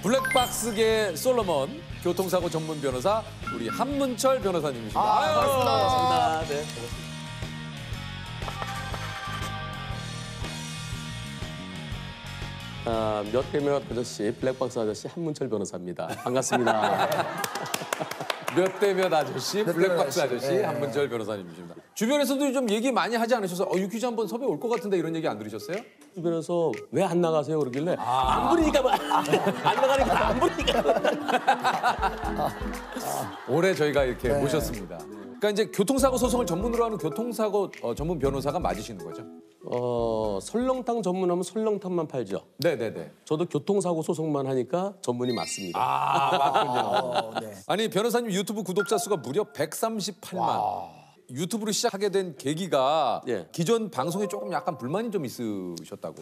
블랙박스계 솔로몬, 교통사고 전문 변호사 우리 한문철 변호사님이십니다. 반갑습니다. 네. 몇 대 몇 아저씨, 블랙박스 아저씨 한문철 변호사입니다. 반갑습니다. 몇 대 몇 아저씨, 블랙박스 아저씨 한문철 변호사님이십니다. 주변에서도 좀 얘기 많이 하지 않으셔서 유퀴즈 한번 섭외 올 것 같은데 이런 얘기 안 들으셨어요? 주변에서 왜 안 나가세요? 그러길래 안 부르니까 안 나가니까 안 부르니까. 올해 저희가 이렇게 모셨습니다. 그러니까 이제 교통사고 소송을 전문으로 하는 교통사고 전문 변호사가 맞으시는 거죠? 설렁탕 전문하면 설렁탕만 팔죠. 네네네. 저도 교통사고 소송만 하니까 전문이 맞습니다. 맞군요. 네. 아니 변호사님 유튜브 구독자 수가 무려 138만. 유튜브를 시작하게 된 계기가 예. 기존 방송에 조금 약간 불만이 좀 있으셨다고.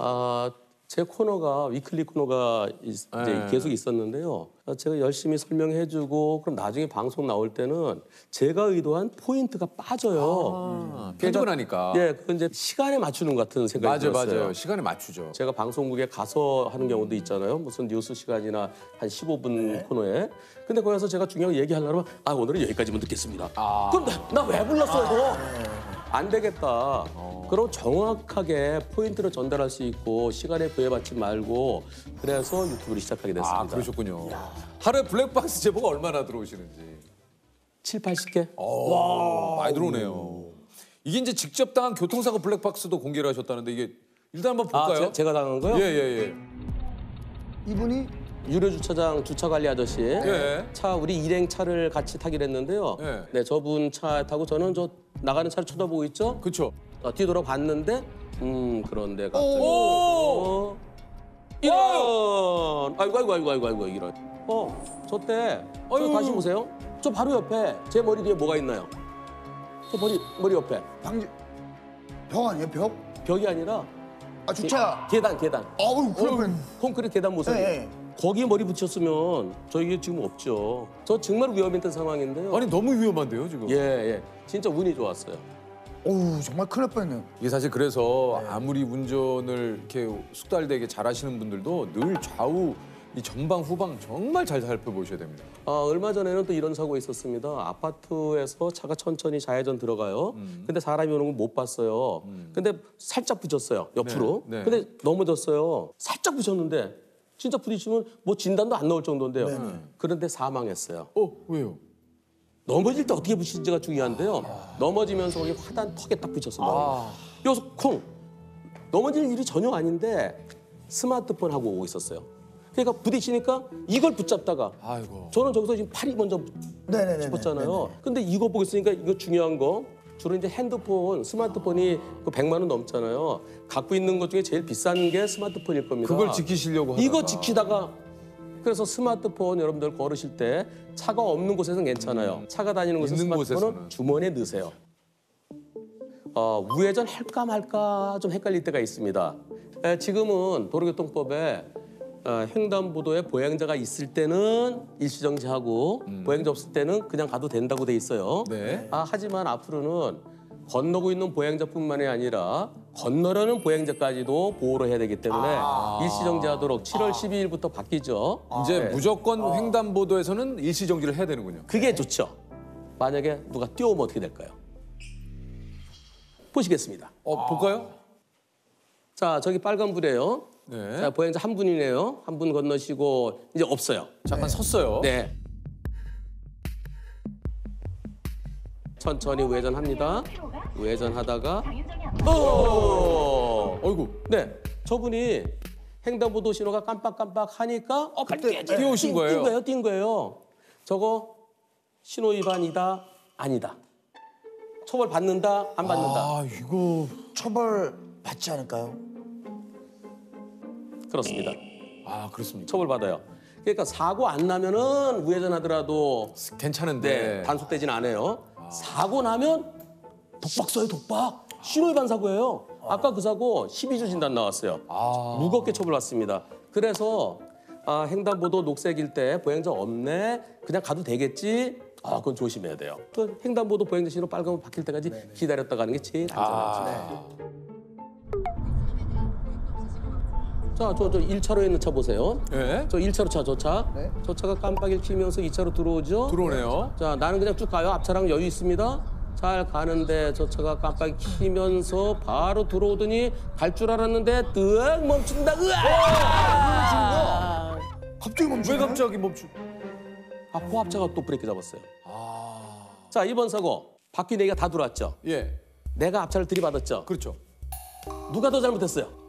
제 코너가 위클리 코너가 이제 계속 있었는데요. 제가 열심히 설명해주고 그럼 나중에 방송 나올 때는 제가 의도한 포인트가 빠져요. 편집을 하니까. 예, 그건 이제 시간에 맞추는 것 같은 생각이 들었어요. 맞아요. 시간에 맞추죠. 제가 방송국에 가서 하는 경우도 있잖아요. 무슨 뉴스 시간이나 한 15분 코너에. 근데 거기 가서 제가 중요한 거 얘기하려면 오늘은 여기까지만 듣겠습니다. 그럼 나 왜 불렀어요? 안 되겠다. 그럼 정확하게 포인트를 전달할 수 있고 시간에 구애받지 말고 그래서 유튜브를 시작하게 됐습니다. 그러셨군요. 하루에 블랙박스 제보가 얼마나 들어오시는지. 7, 80개? 많이 들어오네요. 이게 이제 직접 당한 교통사고 블랙박스도 공개를 하셨다는데 이게 일단 한번 볼까요? 제가 당한 거요? 예. 이분이 유료 주차장 주차 관리 아저씨. 예. 우리 일행 차를 같이 타기로 했는데요. 예. 네, 저분 차 타고 저는 저 나가는 차를 쳐다보고 있죠. 그렇죠. 뒤돌아봤는데 그런데 갑자기 오! 이런 아이고 이런 저때 저 다시 보세요. 저 바로 옆에 제 머리 뒤에 뭐가 있나요? 저 머리 옆에 벽 아니에요, 벽? 벽이 아니라 주차. 계단 어우, 그러면. 콘크리트 계단 모습. 네. 거기에 머리 붙였으면 저기 지금 없죠. 저 정말 위험 있는 상황인데요. 아니 너무 위험한데요 지금. 예. 진짜 운이 좋았어요. 어우, 정말 큰일 날 뻔했네요. 이게 사실 그래서 아무리 운전을 이렇게 숙달되게 잘하시는 분들도 늘 좌우 이 전방 후방 정말 잘 살펴보셔야 됩니다. 얼마 전에는 또 이런 사고 있었습니다. 아파트에서 차가 천천히 좌회전 들어가요. 근데 사람이 오는 걸 못 봤어요. 근데 살짝 붙였어요, 옆으로. 네. 근데 넘어졌어요. 살짝 붙였는데 진짜 부딪히면 뭐 진단도 안 나올 정도인데요. 그런데 사망했어요. 왜요? 넘어질 때 어떻게 붙이는지가 중요한데요. 넘어지면서 거기 화단 턱에 딱 붙였어요. 여기서 콩! 넘어질 일이 전혀 아닌데 스마트폰 하고 오고 있었어요. 그러니까 부딪히니까 이걸 붙잡다가 아이고. 저는 저기서 지금 팔이 먼저 네네네. 짚었잖아요. 근데 이거 보고 있으니까 이거 중요한 거 주로 이제 핸드폰, 스마트폰이 100만 원 넘잖아요. 갖고 있는 것 중에 제일 비싼 게 스마트폰일 겁니다. 그걸 지키시려고 하다가. 이거 지키다가 그래서 스마트폰 여러분들 걸으실 때 차가 없는 곳에서는 괜찮아요. 차가 다니는 곳에서 있는 스마트폰은 곳에서는. 주머니에 넣으세요. 우회전 할까 말까 좀 헷갈릴 때가 있습니다. 지금은 도로교통법에 횡단보도에 보행자가 있을 때는 일시정지하고 보행자 없을 때는 그냥 가도 된다고 돼 있어요. 네. 하지만 앞으로는 건너고 있는 보행자뿐만이 아니라 건너려는 보행자까지도 보호를 해야 되기 때문에 일시정지하도록 7월 12일부터 바뀌죠. 이제 네. 무조건 횡단보도에서는 일시 정지를 해야 되는군요. 그게 좋죠. 만약에 누가 뛰어오면 어떻게 될까요? 보시겠습니다. 볼까요? 자, 저기 빨간불이에요. 네. 자, 보행자 한 분이네요. 한 분 건너시고 이제 없어요. 잠깐 섰어요. 네. 천천히 우회전합니다. 우회전하다가 어이구. 네, 저분이 횡단보도 신호가 깜빡깜빡 하니까 뛰어오신 거예요? 뛴 거예요. 저거 신호 위반이다, 아니다. 처벌 받는다, 안 받는다. 이거. 처벌 받지 않을까요? 그렇습니다. 그렇습니까? 처벌 받아요. 그러니까 사고 안 나면은 우회전하더라도 괜찮은데. 단속되진 않아요. 사고 나면 독박 써요, 독박. 신호위반 사고예요. 아까 그 사고 12주 진단 나왔어요. 무겁게 처벌받습니다. 그래서 횡단보도 녹색일 때 보행자 없네, 그냥 가도 되겠지. 그건 조심해야 돼요. 또 횡단보도 보행자 신호 빨간불 바뀔 때까지 기다렸다 가는 게 제일 안전하죠. 자, 저 1차로에 있는 차 보세요. 예. 저 1차로 차, 저 차. 네. 저 차가 깜빡이를 켜면서 2차로 들어오죠. 들어오네요. 자, 나는 그냥 쭉 가요. 앞차랑 여유 있습니다. 잘 가는데 저 차가 깜빡이 켜면서 바로 들어오더니 갈 줄 알았는데 뜨악 멈춘다. 으아! 갑자기 왜 멈추네. 갑자기 멈추? 아, 포합차가 또 브레이크 잡았어요. 자, 이번 사고 바퀴 4개가 다 들어왔죠. 예. 내가 앞차를 들이받았죠. 그렇죠. 누가 더 잘못했어요?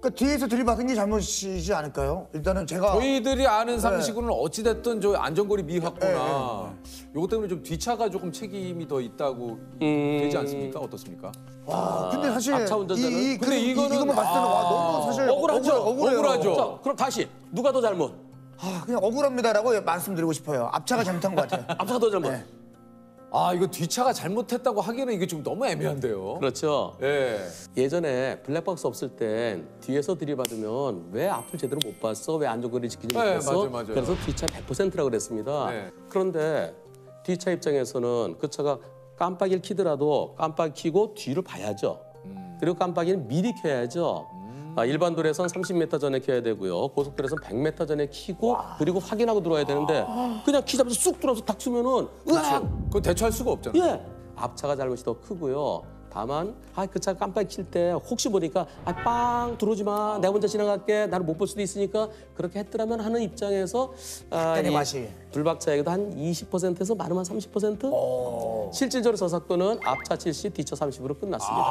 그러니까 뒤에서 들이받은 게 잘못이지 않을까요? 일단은 제가 저희들이 아는 상식으로는 어찌됐든 저 안전거리 미확보나 요것 때문에 좀 뒤차가 조금 책임이 더 있다고 되지 않습니까? 어떻습니까? 와, 근데 사실 앞차 운전자는? 근데 이거는- 이거만 봤을 때는 와 너무 사실 억울하죠? 억울해요. 억울하죠. 자, 그럼 다시 누가 더 잘못? 그냥 억울합니다라고 말씀드리고 싶어요. 앞차가 잘못한 것 같아요. 앞차가 더 잘못. 네. 아, 이거 뒤차가 잘못했다고 하기에는 이게 좀 너무 애매한데요. 그렇죠. 예. 예전에 블랙박스 없을 땐 뒤에서 들이받으면 왜 앞을 제대로 못 봤어? 왜 안전거리 지키지 네, 못했어? 맞아요. 그래서 뒤차 100%라고 그랬습니다. 네. 그런데 뒤차 입장에서는 그 차가 깜빡이를 켜더라도 깜빡이 켜고 뒤를 봐야죠. 그리고 깜빡이는 미리 켜야죠. 일반 도로에선 30m 전에 켜야 되고요. 고속도로에선 100m 전에 켜고 그리고 확인하고 들어와야 되는데 그냥 키자마자 쑥 들어서 탁 치면은 으악! 그거 대처할 수가 없잖아요. 예, 앞차가 잘못이 더 크고요. 다만 그 차 깜빡이 킬 때 혹시 보니까 빵 들어오지 마. 내가 먼저 지나갈게. 나를 못 볼 수도 있으니까 그렇게 했더라면 하는 입장에서 약간의 맛이. 불박차에도 한 20%에서 많으면 30%? 실질적으로 저 사건은 앞차 70, 뒤차 30으로 끝났습니다.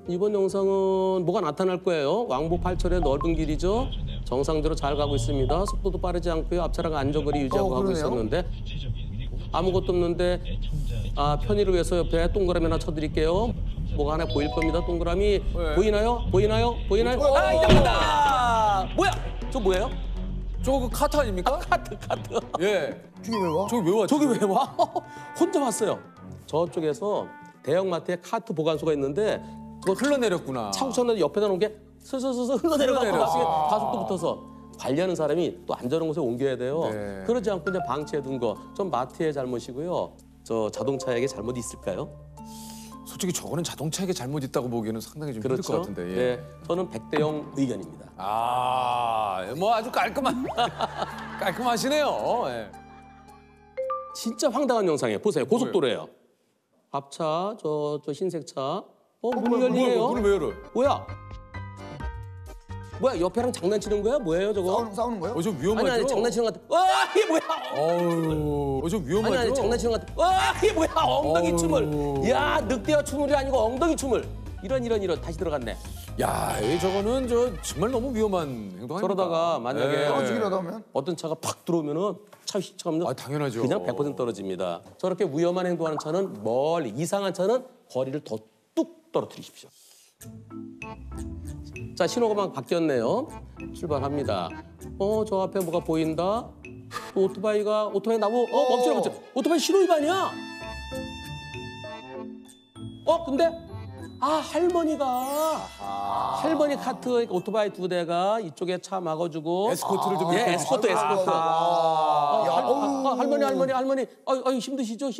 이번 영상은 뭐가 나타날 거예요. 왕복 8철의 넓은 길이죠. 정상대로 잘 가고 있습니다. 속도도 빠르지 않고요. 앞차랑 안전거리 유지하고 가고 그러네요. 있었는데 아무것도 없는데 편의를 위해서 옆에 동그라미 하나 쳐드릴게요. 뭐가 하나 보일 겁니다. 동그라미 보이나요? 보이나요? 보이나요? 이장입니다. 뭐야? 저 뭐예요? 저거 그 카트 아닙니까? 카트. 예. 저게 왜 와? 저기 왜 왔죠? 저기 왜 와? 혼자 왔어요. 저쪽에서 대형마트에 카트 보관소가 있는데 그거 흘러내렸구나. 차고차는 옆에다 놓은 게 슬슬슬 흘러내려가고 흘러내렸어. 나중에 가속도 붙어서 관리하는 사람이 또 안전한 곳에 옮겨야 돼요. 네. 그러지 않고 그냥 방치해둔 거 좀 마트의 잘못이고요. 저 자동차에게 잘못이 있을까요? 솔직히 저거는 자동차에게 잘못 있다고 보기에는 상당히 좀 힘들 것 같은데. 예. 네, 저는 100대 0 의견입니다. 뭐 아주 깔끔하시네요. 예. 진짜 황당한 영상이에요. 보세요. 고속도로예요. 앞차, 저 흰색 차. 문이 열리네요. 문을 왜 열어? 뭐야, 옆에랑 장난치는 거야? 뭐예요, 저거? 싸우는 거예요? 좀 위험하죠? 아니, 장난치는 것 같아. 와, 이게 뭐야? 좀 위험하죠? 아니, 장난치는 것 같아. 와, 이게 뭐야? 엉덩이 춤을. 야, 늑대와 춤을이 아니고 엉덩이 춤을. 이런. 다시 들어갔네. 야, 저거는 정말 너무 위험한 행동 아닙니까? 저러다가 만약에 예. 떨어지기라도 하면? 어떤 차가 팍 들어오면은 차 휘청하면서 당연하죠. 그냥 100% 떨어집니다. 저렇게 위험한 행동하는 차는 멀리, 이상한 차는 거리를 더 뚝 떨어뜨리십시오. 자, 신호가 막 바뀌었네요. 출발합니다. 저 앞에 뭐가 보인다. 또 오토바이 나무. 멈춰. 오토바이 신호 위반이야. 근데 할머니 카트 오토바이 2대가 이쪽에 차 막아주고 에스코트를 좀 예, 이렇게 에스코트. 할머니. 힘드시죠? 큰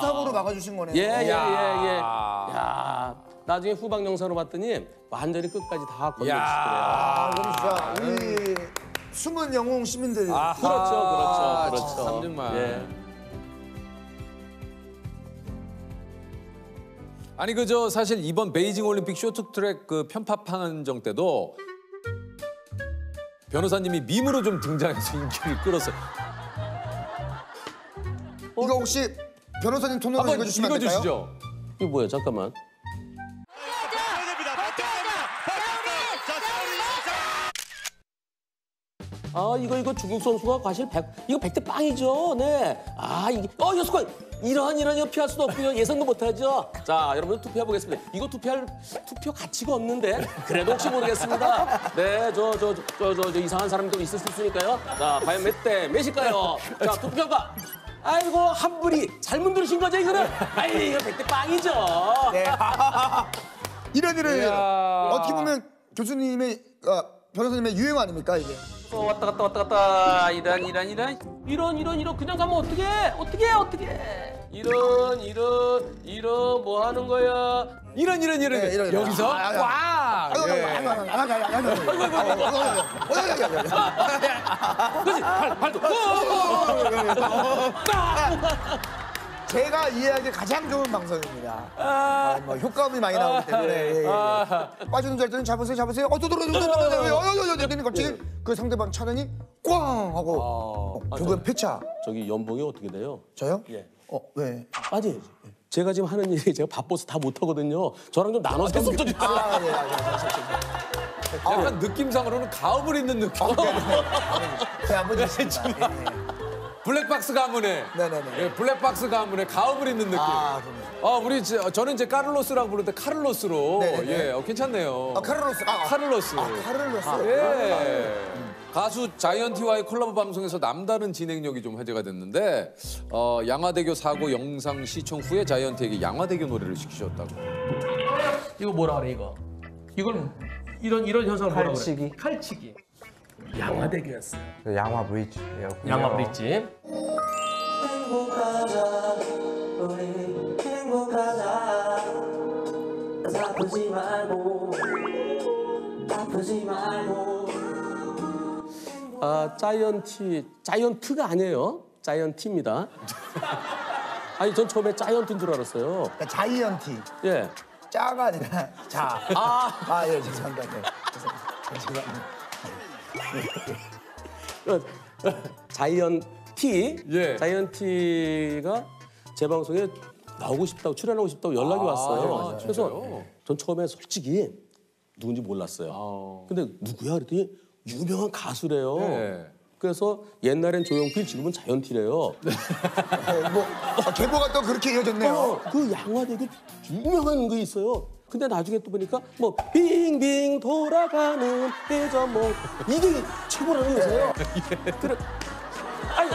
사고로 막아주신 거네요. 예. 야, 나중에 후방 영상으로 봤더니 완전히 끝까지 다 건너주시더래요. 이건 진짜 우리 숨은 영웅 시민들. 그렇죠. 참 정말. 예. 아니 사실 이번 베이징 올림픽 쇼트트랙 그 편파 판정 때도 변호사님이 밈으로 좀 등장해서 인기를 끌었어요. 이거 혹시 변호사님 톤으로 한번 읽어주시면 안 될까요? 읽어주시죠. 이게 뭐야? 잠깐만. 이거 중국 선수가 과실 100, 이거 100대 빵이죠. 네. 이게, 여수관 이런 피할 수도 없고요. 예상도 못하죠. 자, 여러분 투표해 보겠습니다. 이거 투표 가치가 없는데 그래도 혹시 모르겠습니다. 네, 저 이상한 사람도 있을 수 있으니까요. 자, 과연 몇 대 몇일까요? 자, 투표 결과. 아이고, 한 분이 잘못 들으신 거죠, 이거는? 이거 100대 빵이죠. 네. 이런 일을 이야. 어떻게 보면 교수님의 변호사님의 유행 아닙니까 이게? 왔다 갔다 이런 그냥 가면 어떡해 이런 뭐 하는 거야? 이런 이런. 여기서 꽉. 그렇지, 발도. 제가 이해하기 가장 좋은 방송입니다. 뭐 효과음이 많이 나오기 때문에. 빠지는 줄 알았더니 잡으세요. 이러더니 갑자기 그 상대방 차더니 꽝 하고 결국엔 폐차. 저기 연봉이 어떻게 돼요? 저요? 예. 왜? 빠져야지. 제가 지금 하는 일이 제가 바빠서 다 못하거든요. 저랑 좀 나눠서 했으면 좋겠어요. 약간 느낌상으로는 가업을 입는 느낌. 제 한번 있습니다. 블랙박스 가문에. 네네네. 예, 블랙박스 가문에 가업을 입는 느낌. 저는 이제 카를로스라고 부르는데 카를로스로. 네네네. 예, 괜찮네요. 카를로스. 카를로스. 카를로스. 예. 가수 자이언티와의 콜라보 방송에서 남다른 진행력이 좀 화제가 됐는데 양화대교 사고 영상 시청 후에 자이언티에게 양화대교 노래를 시키셨다고. 이거 뭐라 그래 이거? 이걸 이런 현상을 뭐라 칼치기. 그래? 칼치기. 양화대교였어요. 양화 브릿지예요. 양화 브릿지. 행복하자 우리 행복하자 아프지 말고 아프지 말고 자이언트가 아니에요. 자이언티입니다. 아니 전 처음에 자이언트인 줄 알았어요. 그러니까 자이언티. 예. 짜가 아니라 자. 예, 죄송합니다. 네. 자이언티. 예. 자이언티가 제 방송에 나오고 싶다고 출연하고 싶다고 연락이 왔어요. 맞아요. 그래서 진짜요? 전 처음에 솔직히 누군지 몰랐어요. 근데 누구야 그랬더니 유명한 가수래요. 네. 그래서 옛날엔 조용필, 지금은 자이언티래요. 뭐 계보가 또 그렇게 이어졌네요. 그 양화대교 유명한 거 있어요. 근데 나중에 또 보니까 뭐 빙빙 돌아가는 대전목 이게 최고라는 거예요. 그래. 아니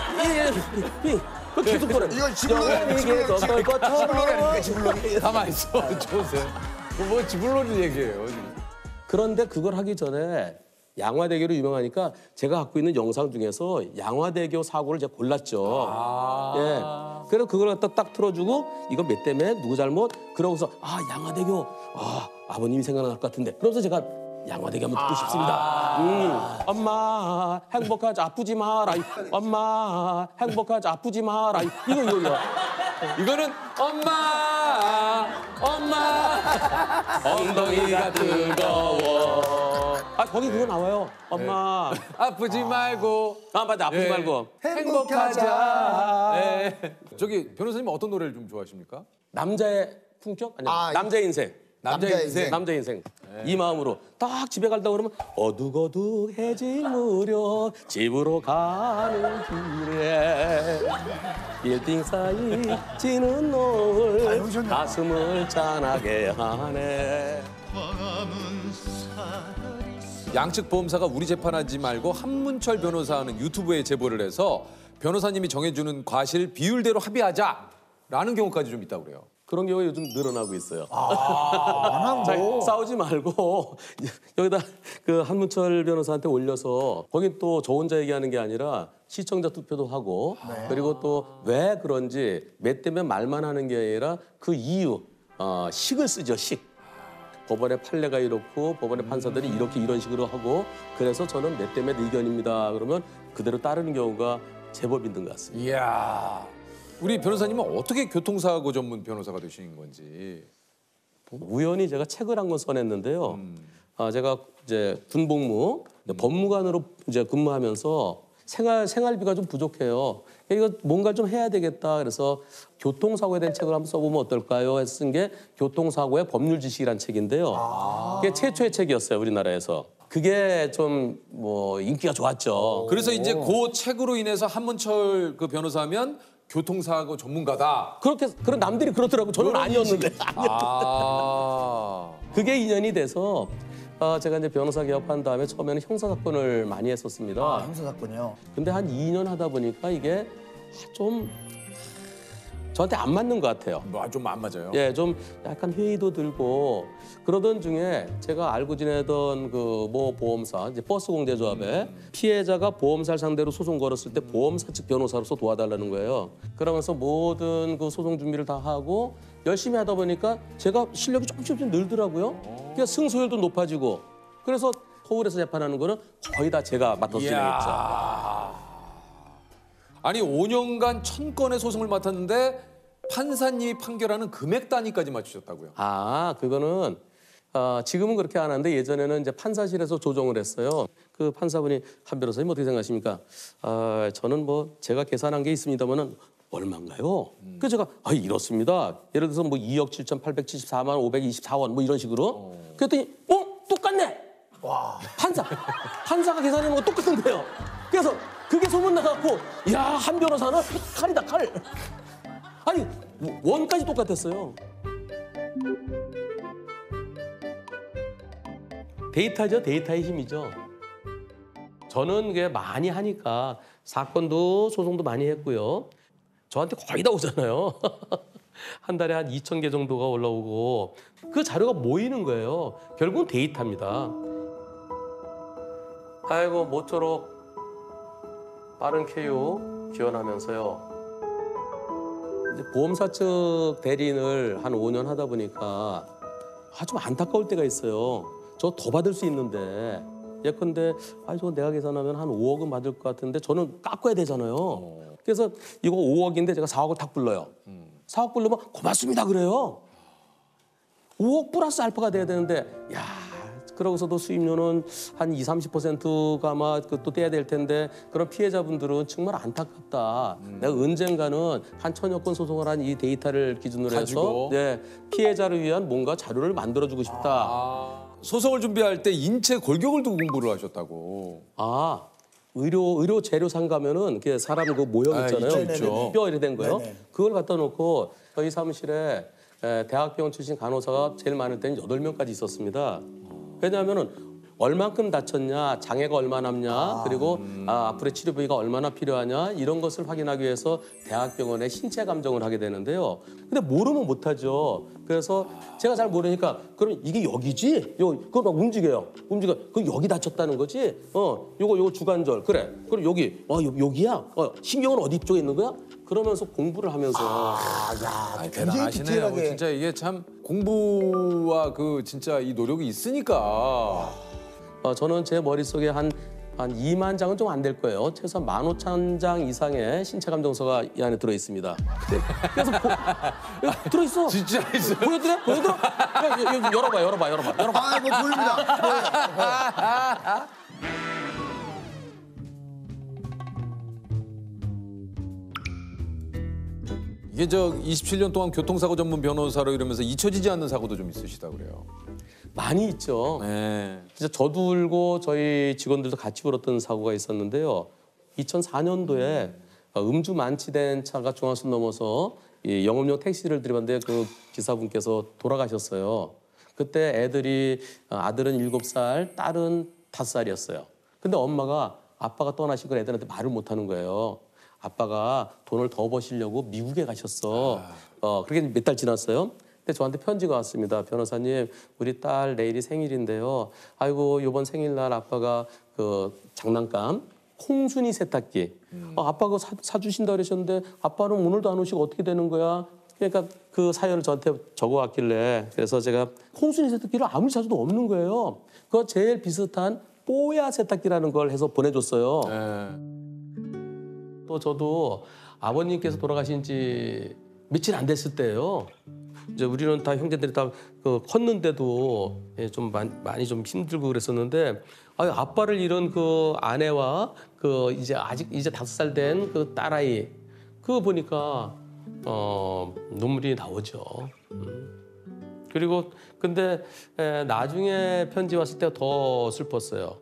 그 계속 그래. 이거 지불놀이 아닙니까? 지불놀이. 가만 있어. 좋으세요. 뭐 지불놀이 얘기예요. 지금. 그런데 그걸 하기 전에 양화대교로 유명하니까 제가 갖고 있는 영상 중에서 양화대교 사고를 제가 골랐죠. 예. 그래서 그걸 갖다 딱 틀어주고 이거 몇 대매 누구 잘못 그러고서 양화대교 아버님이 생각날 것 같은데 그러면서 제가 양화대교 한번 듣고 싶습니다. 엄마 행복하지 아프지 마라. 엄마 행복하지 아프지 마라. 이거. 이거는 엄마 엉덩이가 뜨거워. 거기 그거 나와요. 엄마 아프지 말고. 맞아 아프지 예. 말고. 행복하자. 네. 저기 변호사님 어떤 노래를 좀 좋아하십니까? 남자의 품격? 아니야. 남자의 인생. 남자의 인생. 남자의 인생. 이 마음으로 딱 집에 갈다 그러면 어둑어둑해질 무렵 집으로 가는 길에 빌딩 사이 지는 노을 오셨네. 가슴을 짠하게 하네. 양측 보험사가 우리 재판하지 말고 한문철 변호사는 유튜브에 제보를 해서 변호사님이 정해주는 과실 비율대로 합의하자라는 경우까지 좀 있다고 그래요. 그런 경우가 요즘 늘어나고 있어요. 자, 싸우지 말고 여기다 그 한문철 변호사한테 올려서 거긴 또 저 혼자 얘기하는 게 아니라 시청자 투표도 하고 그리고 또 왜 그런지 몇 대면 말만 하는 게 아니라 그 이유 식을 쓰죠. 식. 법원의 판례가 이렇고 법원의 판사들이 이렇게 이런 식으로 하고 그래서 저는 몇 대몇 의견입니다. 그러면 그대로 따르는 경우가 제법 있는 것 같습니다. 이야. 우리 변호사님은 어떻게 교통사고 전문 변호사가 되신 건지. 우연히 제가 책을 한 권 써냈는데요. 제가 이제 군복무 법무관으로 이제 근무하면서 생활비가 좀 부족해요. 이거 뭔가 좀 해야 되겠다. 그래서 교통사고에 대한 책을 한번 써보면 어떨까요? 해서 쓴 게 교통사고의 법률 지식이라는 책인데요. 그게 최초의 책이었어요, 우리나라에서. 그게 좀 뭐 인기가 좋았죠. 그래서 이제 그 책으로 인해서 한문철 그 변호사면 교통사고 전문가다. 그런 남들이 그렇더라고. 저는 아니었는데. 그게 인연이 돼서 제가 이제 변호사 개업한 다음에 처음에는 형사 사건을 많이 했었습니다. 형사 사건이요. 근데 한 2년 하다 보니까 이게 좀 저한테 안 맞는 것 같아요. 좀 안 맞아요. 예, 좀 약간 회의도 들고 그러던 중에 제가 알고 지내던 그 모 보험사 이제 버스 공제조합에 피해자가 보험사를 상대로 소송 걸었을 때 보험사 측 변호사로서 도와달라는 거예요. 그러면서 모든 그 소송 준비를 다 하고 열심히 하다 보니까 제가 실력이 조금씩 늘더라고요. 그러니까 승소율도 높아지고 그래서 서울에서 재판하는 거는 거의 다 제가 맡아서 진행했죠. 아니 5년간 1000건의 소송을 맡았는데 판사님이 판결하는 금액 단위까지 맞추셨다고요? 아, 그거는 지금은 그렇게 안 하는데 예전에는 이제 판사실에서 조정을 했어요. 그 판사분이 한 변호사님 어떻게 생각하십니까? 저는 뭐 제가 계산한 게 있습니다만은 얼마인가요? 그래서 제가 이렇습니다. 예를 들어서 뭐 2억 7,874만 524원 뭐 이런 식으로. 그랬더니 똑같네. 와. 판사가 계산하는 거 똑같은데요. 그래서 그게 소문 나갖고 야, 한 변호사는 칼이다 칼. 아니 원까지 똑같았어요. 데이터죠. 데이터의 힘이죠. 저는 그게 많이 하니까 사건도 소송도 많이 했고요. 저한테 거의 다 오잖아요. 한 달에 한 2,000개 정도가 올라오고 그 자료가 모이는 거예요. 결국은 데이터입니다. 아이고 모쪼록 빠른 쾌유 기원하면서요. 이제 보험사 측 대리인을 한 5년 하다 보니까 좀 안타까울 때가 있어요. 저 더 받을 수 있는데 예컨대 저거 내가 계산하면 한 5억은 받을 것 같은데 저는 깎아야 되잖아요. 그래서 이거 5억인데 제가 4억을 탁 불러요. 4억 불르면 고맙습니다 그래요. 5억 플러스 알파가 돼야 되는데 야 그러고서도 수임료는 한 20~30%가 아마 또 떼야 될 텐데 그런 피해자분들은 정말 안타깝다. 내가 언젠가는 한 1000여 건 소송을 한 이 데이터를 기준으로 가지고. 해서 피해자를 위한 뭔가 자료를 만들어주고 싶다. 소송을 준비할 때 인체 골격을 두고 공부를 하셨다고. 의료 재료상 가면은 사람 그 모형 있잖아요. 있죠. 뼈 이렇게 된 거요. 네네. 그걸 갖다 놓고 저희 사무실에 대학병원 출신 간호사가 제일 많을 때는 8명까지 있었습니다. 왜냐하면은 얼만큼 다쳤냐, 장애가 얼마나 남냐, 그리고 앞으로의 치료 부위가 얼마나 필요하냐 이런 것을 확인하기 위해서 대학병원에 신체 감정을 하게 되는데요. 근데 모르면 못하죠. 그래서 제가 잘 모르니까 그럼 이게 여기지? 그거 막 움직여요. 그럼 여기 다쳤다는 거지? 요거 주관절 그래. 그럼 여기 여기야? 신경은 어디 쪽에 있는 거야? 그러면서 공부를 하면서 굉장히 대단하시네요. 디테일하게. 진짜 이게 참 공부와 진짜 이 노력이 있으니까. 저는 제 머릿속에 한 2만 장은 좀 안 될 거예요. 최소한 15,000장 이상의 신체 감정서가 이 안에 들어 있습니다. 그래서 들어 있어. 진짜 있어요? 보여드려? 야, 열어봐. 뭐 보입니다. 이게 27년 동안 교통사고 전문 변호사로 이러면서 잊혀지지 않는 사고도 좀 있으시다 그래요. 많이 있죠. 네. 진짜 저도 울고 저희 직원들도 같이 울었던 사고가 있었는데요. 2004년도에 음주 만취된 차가 중앙선 넘어서 이 영업용 택시를 들이봤는데 그 기사분께서 돌아가셨어요. 그때 애들이 아들은 7살, 딸은 5살이었어요. 근데 엄마가 아빠가 떠나시고 애들한테 말을 못하는 거예요. 아빠가 돈을 더 버시려고 미국에 가셨어. 그렇게 몇 달 지났어요. 근데 저한테 편지가 왔습니다. 변호사님, 우리 딸 내일이 생일인데요. 아이고, 이번 생일날 아빠가 그 장난감 콩순이 세탁기. 아빠가 사주신다 그러셨는데 아빠는 오늘도 안 오시고 어떻게 되는 거야? 그러니까 그 사연을 저한테 적어왔길래 그래서 제가 콩순이 세탁기를 아무리 찾아도 없는 거예요. 그거 제일 비슷한 뽀야 세탁기라는 걸 해서 보내줬어요. 또 저도 아버님께서 돌아가신 지 며칠 안 됐을 때예요. 이제 우리는 다 형제들이 다 컸는데도 좀 많이 좀 힘들고 그랬었는데 아빠를 잃은 그 아내와 그 이제 5살 된 그 딸아이 그거 보니까 눈물이 나오죠. 그리고 근데 나중에 편지 왔을 때 더 슬펐어요.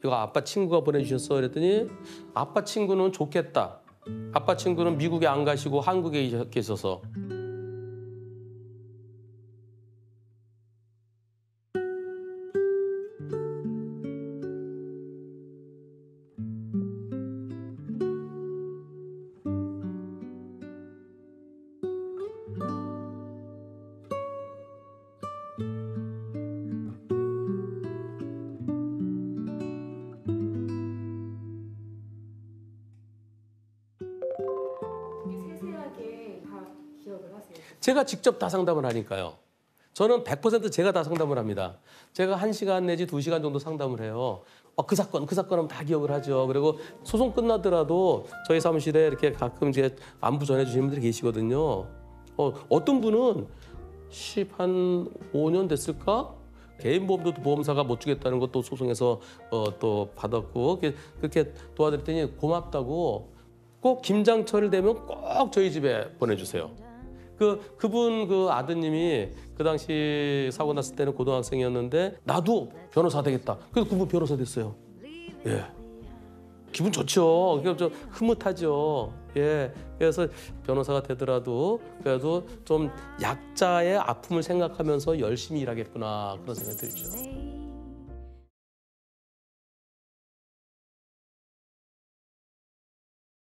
이거 아빠 친구가 보내주셨어 그랬더니 아빠 친구는 좋겠다. 아빠 친구는 미국에 안 가시고 한국에 계셔서. 세세하게 다 기억을 하세요. 제가 직접 다 상담을 하니까요. 저는 100% 제가 다 상담을 합니다. 제가 1시간 내지 2시간 정도 상담을 해요. 그 사건 하면 다 기억을 하죠. 그리고 소송 끝나더라도 저희 사무실에 이렇게 가끔 이제 안부 전해주시는 분들이 계시거든요. 어떤 분은 한 5년 됐을까? 개인 보험도 보험사가 못 주겠다는 것도 소송에서 또 받았고 그렇게 도와드렸더니 고맙다고 꼭 김장철 되면 꼭 저희 집에 보내주세요. 그분 그 아드님이 그 당시 사고 났을 때는 고등학생이었는데 나도 변호사 되겠다. 그래서 그분 변호사 됐어요. 예. 기분 좋죠. 좀 흐뭇하죠. 예. 그래서 변호사가 되더라도 그래도 좀 약자의 아픔을 생각하면서 열심히 일하겠구나 그런 생각이 들죠.